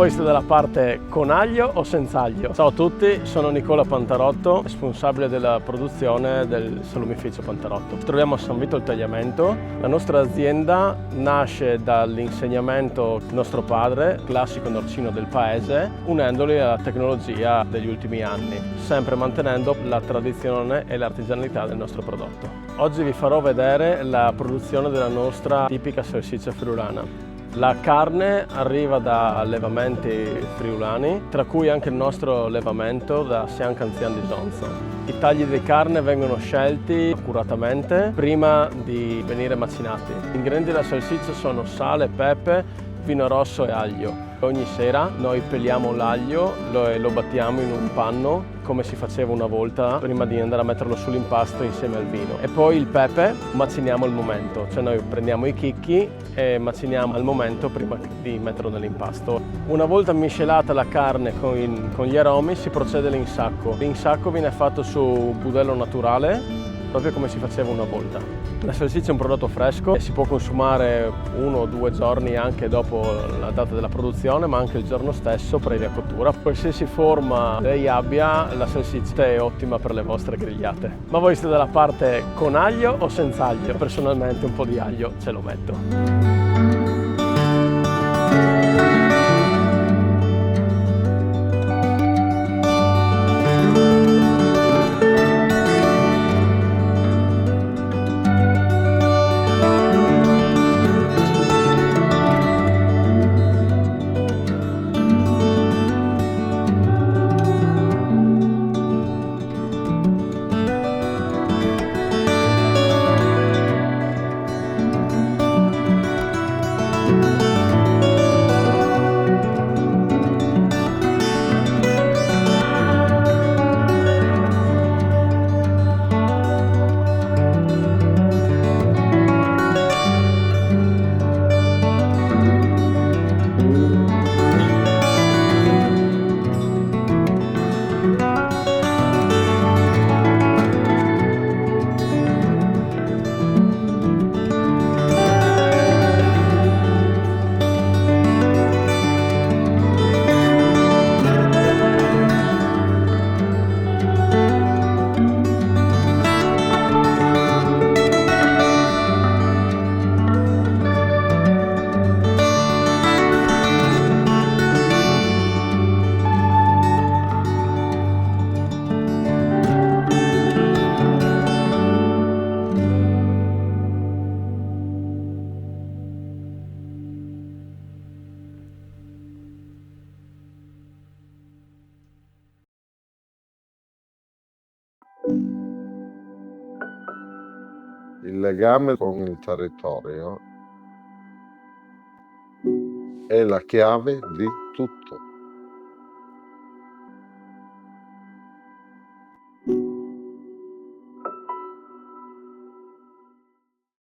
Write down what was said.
voi siete dalla parte con aglio o senza aglio? Ciao a tutti, sono Nicola Pantarotto, responsabile della produzione del salumificio Pantarotto. Ci troviamo a San Vito al Tagliamento. La nostra azienda nasce dall'insegnamento di nostro padre, classico norcino del paese, unendoli alla tecnologia degli ultimi anni, sempre mantenendo la tradizione e l'artigianalità del nostro prodotto. Oggi vi farò vedere la produzione della nostra tipica salsiccia friulana. La carne arriva da allevamenti friulani, tra cui anche il nostro allevamento da Sian Canzian di Sonzo. I tagli di carne vengono scelti accuratamente prima di venire macinati. Gli ingredienti della salsiccia sono sale, pepe, vino rosso e aglio. Ogni sera noi peliamo l'aglio e lo battiamo in un panno come si faceva una volta prima di andare a metterlo sull'impasto insieme al vino. E poi il pepe maciniamo al momento, cioè noi prendiamo i chicchi e maciniamo al momento prima di metterlo nell'impasto. Una volta miscelata la carne con gli aromi si procede all'insacco. L'insacco viene fatto su budello naturale, proprio come si faceva una volta. La salsiccia è un prodotto fresco e si può consumare 1 o 2 giorni anche dopo la data della produzione, ma anche il giorno stesso previa cottura. Qualsiasi forma lei abbia, la salsiccia è ottima per le vostre grigliate. Ma voi siete dalla parte con aglio o senza aglio? Personalmente un po' di aglio ce lo metto. Il legame con il territorio è la chiave di tutto.